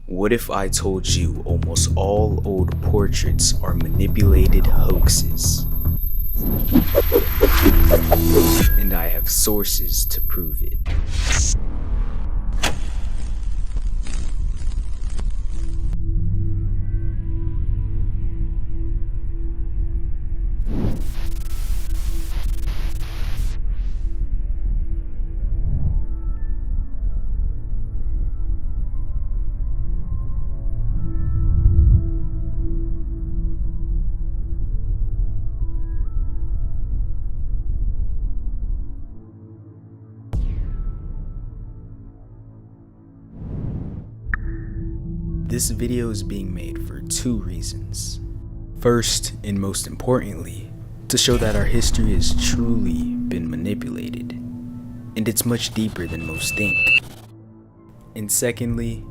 What if I told you almost all old portraits are manipulated hoaxes? And I have sources to prove it. This video is being made for two reasons. First, and most importantly, to show that our history has truly been manipulated, and it's much deeper than most think. And secondly,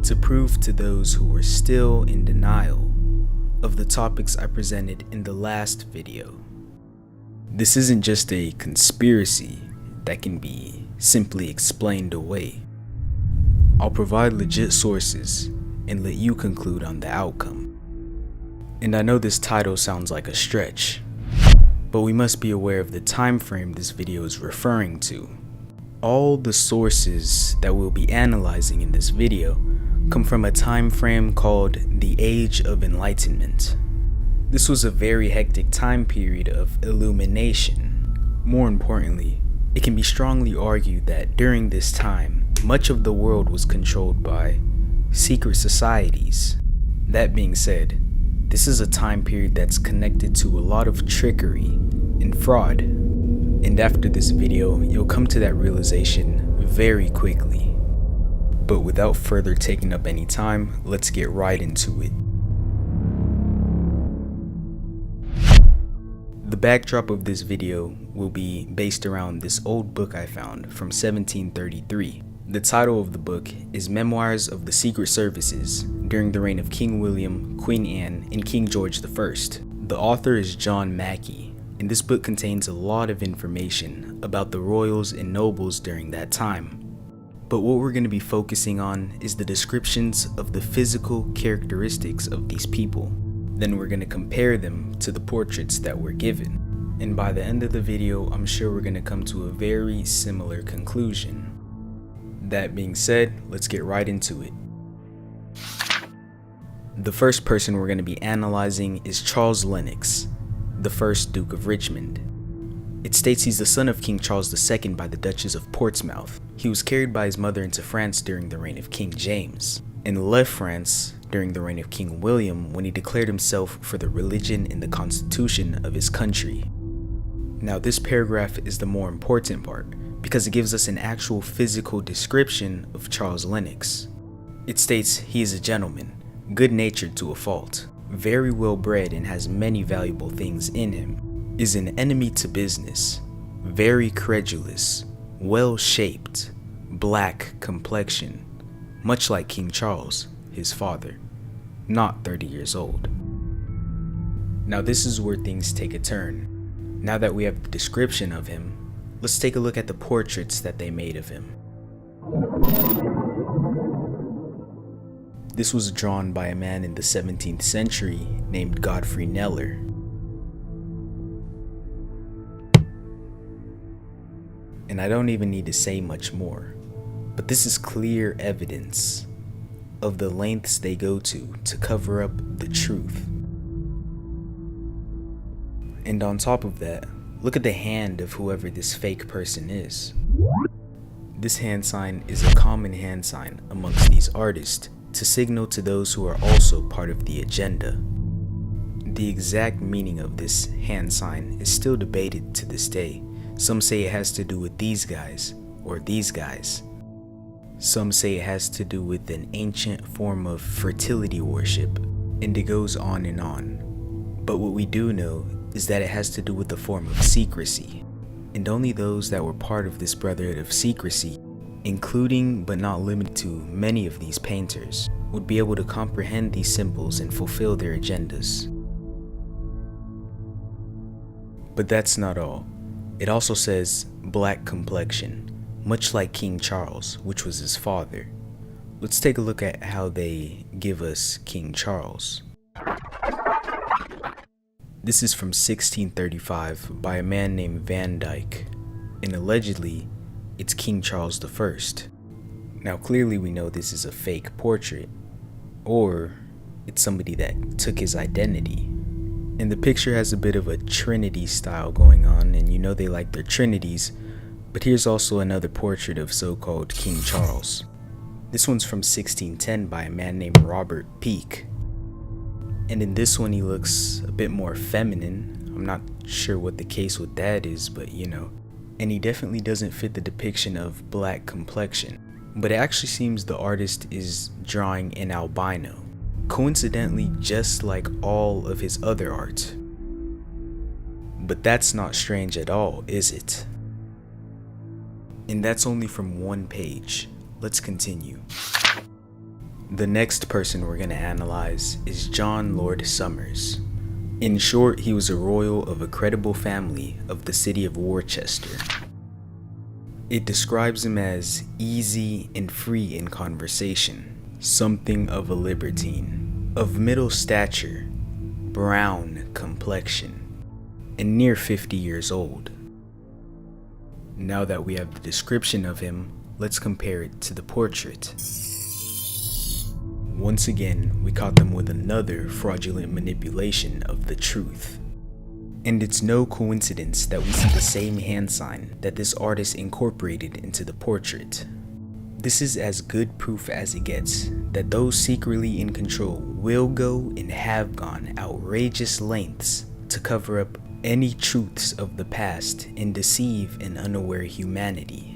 to prove to those who are still in denial of the topics I presented in the last video. This isn't just a conspiracy that can be simply explained away. I'll provide legit sources and let you conclude on the outcome. And I know this title sounds like a stretch, but we must be aware of the time frame this video is referring to. All the sources that we'll be analyzing in this video come from a time frame called the Age of Enlightenment. This was a very hectic time period of illumination. More importantly, it can be strongly argued that during this time, much of the world was controlled by secret societies. That being said, this is a time period that's connected to a lot of trickery and fraud. And after this video, you'll come to that realization very quickly. But without further taking up any time, let's get right into it. The backdrop of this video will be based around this old book I found from 1733. The title of the book is Memoirs of the Secret Services during the reign of King William, Queen Anne, and King George I. The author is John Mackey, and this book contains a lot of information about the royals and nobles during that time. But what we're going to be focusing on is the descriptions of the physical characteristics of these people. Then we're going to compare them to the portraits that were given. And by the end of the video, I'm sure we're going to come to a very similar conclusion. That being said, let's get right into it. The first person we're going to be analyzing is Charles Lennox, the first Duke of Richmond. It states he's the son of King Charles II by the Duchess of Portsmouth. He was carried by his mother into France during the reign of King James, and left France during the reign of King William when he declared himself for the religion and the constitution of his country. Now this paragraph is the more important part, because it gives us an actual physical description of Charles Lennox. It states he is a gentleman, good-natured to a fault, very well bred and has many valuable things in him, is an enemy to business, very credulous, well-shaped, black complexion, much like King Charles, his father, not 30 years old. Now this is where things take a turn. Now that we have the description of him, let's take a look at the portraits that they made of him. This was drawn by a man in the 17th century named Godfrey Kneller. And I don't even need to say much more, but this is clear evidence of the lengths they go to cover up the truth. And on top of that, look at the hand of whoever this fake person is. This hand sign is a common hand sign amongst these artists to signal to those who are also part of the agenda. The exact meaning of this hand sign is still debated to this day. Some say it has to do with these guys or these guys. Some say it has to do with an ancient form of fertility worship, and it goes on and on. But what we do know is that it has to do with a form of secrecy, and only those that were part of this brotherhood of secrecy, including but not limited to many of these painters, would be able to comprehend these symbols and fulfill their agendas. But that's not all. It also says black complexion, much like King Charles, which was his father. let's take a look at how they give us King Charles. This is from 1635 by a man named Van Dyck, and allegedly, it's King Charles I. Now clearly we know this is a fake portrait, or it's somebody that took his identity. And the picture has a bit of a Trinity style going on, and you know they like their Trinities, but here's also another portrait of so-called King Charles. This one's from 1610 by a man named Robert Peake. And in this one he looks a bit more feminine. I'm not sure what the case with that is, but you know. And he definitely doesn't fit the depiction of black complexion. But it actually seems the artist is drawing an albino. Coincidentally, just like all of his other art. But that's not strange at all, is it? And that's only from one page. Let's continue. The next person we're going to analyze is John Lord Somers. In short, he was a royal of a credible family of the city of Worcester. It describes him as easy and free in conversation, something of a libertine, of middle stature, brown complexion, and near 50 years old. Now that we have the description of him, let's compare it to the portrait. Once again, we caught them with another fraudulent manipulation of the truth. And it's no coincidence that we see the same hand sign that this artist incorporated into the portrait. This is as good proof as it gets that those secretly in control will go and have gone outrageous lengths to cover up any truths of the past and deceive an unaware humanity.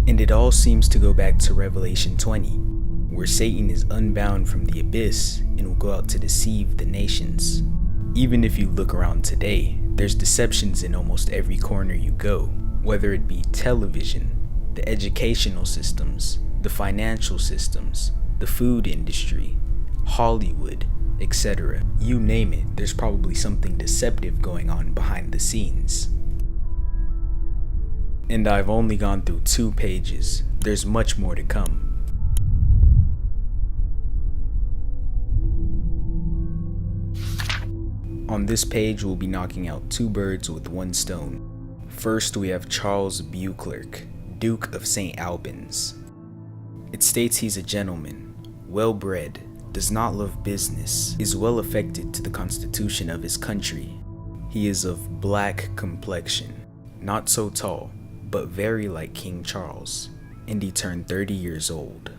And it all seems to go back to Revelation 20. Where Satan is unbound from the abyss and will go out to deceive the nations. Even if you look around today, there's deceptions in almost every corner you go, whether it be television, the educational systems, the financial systems, the food industry, Hollywood, etc. You name it, there's probably something deceptive going on behind the scenes. And I've only gone through 2 pages. There's much more to come. On this page, we'll be knocking out 2 birds with 1 stone. First, we have Charles Beauclerk, Duke of St. Albans. It states he's a gentleman, well-bred, does not love business, is well affected to the constitution of his country. He is of black complexion, not so tall, but very like King Charles, and he turned 30 years old.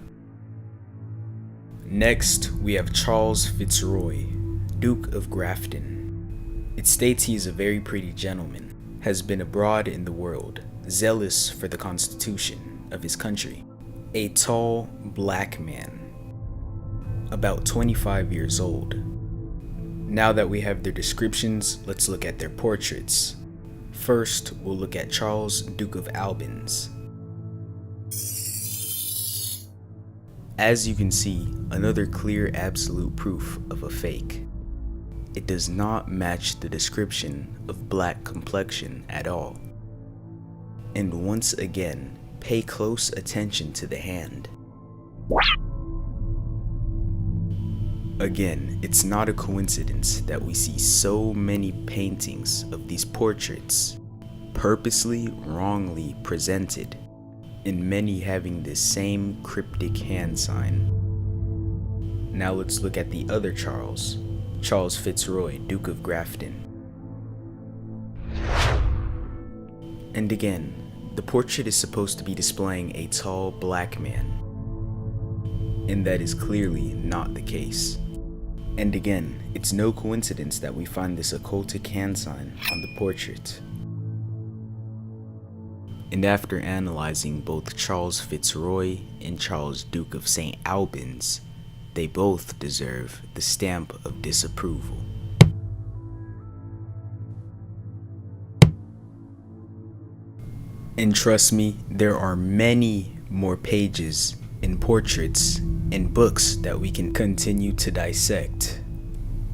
Next, we have Charles Fitzroy, Duke of Grafton. It states he is a very pretty gentleman, has been abroad in the world, zealous for the constitution of his country. A tall, black man, about 25 years old. Now that we have their descriptions, let's look at their portraits. First, we'll look at Charles, Duke of Albans. As you can see, another clear absolute proof of a fake. It does not match the description of black complexion at all. And once again, pay close attention to the hand. Again, it's not a coincidence that we see so many paintings of these portraits purposely wrongly presented, and many having this same cryptic hand sign. Now let's look at the other Charles, Charles Fitzroy, Duke of Grafton. And again, the portrait is supposed to be displaying a tall black man, and that is clearly not the case. And again, it's no coincidence that we find this occultic hand sign on the portrait. And after analyzing both Charles Fitzroy and Charles Duke of St. Albans, they both deserve the stamp of disapproval. And trust me, there are many more pages and portraits and books that we can continue to dissect.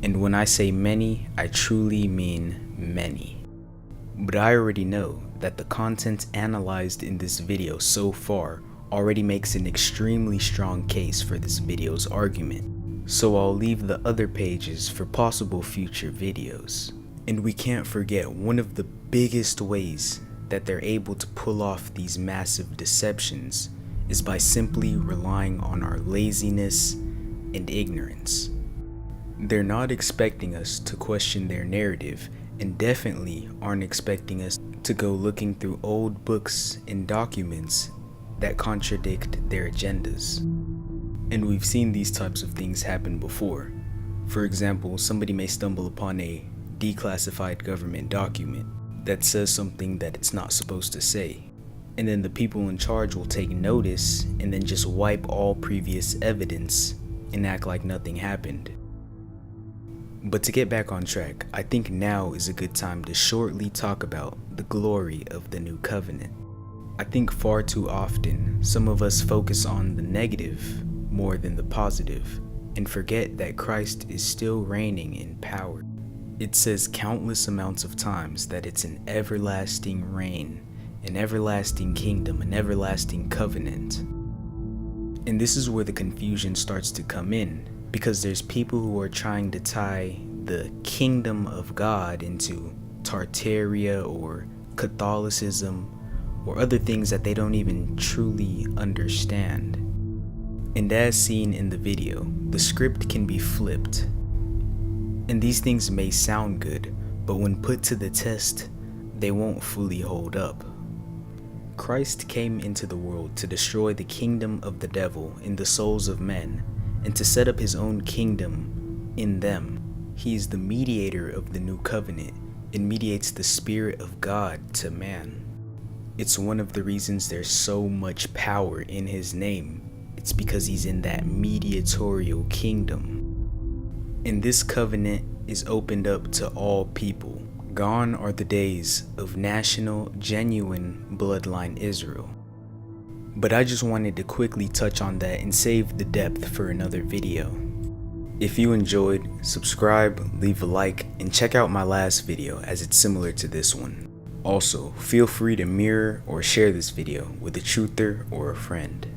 And when I say many, I truly mean many. But I already know that the content analyzed in this video so far already makes an extremely strong case for this video's argument, so I'll leave the other pages for possible future videos. And we can't forget one of the biggest ways that they're able to pull off these massive deceptions is by simply relying on our laziness and ignorance. They're not expecting us to question their narrative, and definitely aren't expecting us to go looking through old books and documents that contradict their agendas. And we've seen these types of things happen before. For example, somebody may stumble upon a declassified government document that says something that it's not supposed to say, and then the people in charge will take notice and then just wipe all previous evidence and act like nothing happened. But to get back on track, I think now is a good time to shortly talk about the glory of the new covenant. I think far too often, some of us focus on the negative more than the positive, and forget that Christ is still reigning in power. It says countless amounts of times that it's an everlasting reign, an everlasting kingdom, an everlasting covenant. And this is where the confusion starts to come in, because there's people who are trying to tie the kingdom of God into Tartaria or Catholicism or other things that they don't even truly understand. And as seen in the video, the script can be flipped. And these things may sound good, but when put to the test, they won't fully hold up. Christ came into the world to destroy the kingdom of the devil in the souls of men, and to set up his own kingdom in them. He is the mediator of the new covenant and mediates the Spirit of God to man. It's one of the reasons there's so much power in his name. It's because he's in that mediatorial kingdom. And this covenant is opened up to all people. Gone are the days of national, genuine bloodline Israel. But I just wanted to quickly touch on that and save the depth for another video. If you enjoyed, subscribe, leave a like, and check out my last video as it's similar to this one. Also, feel free to mirror or share this video with a truther or a friend.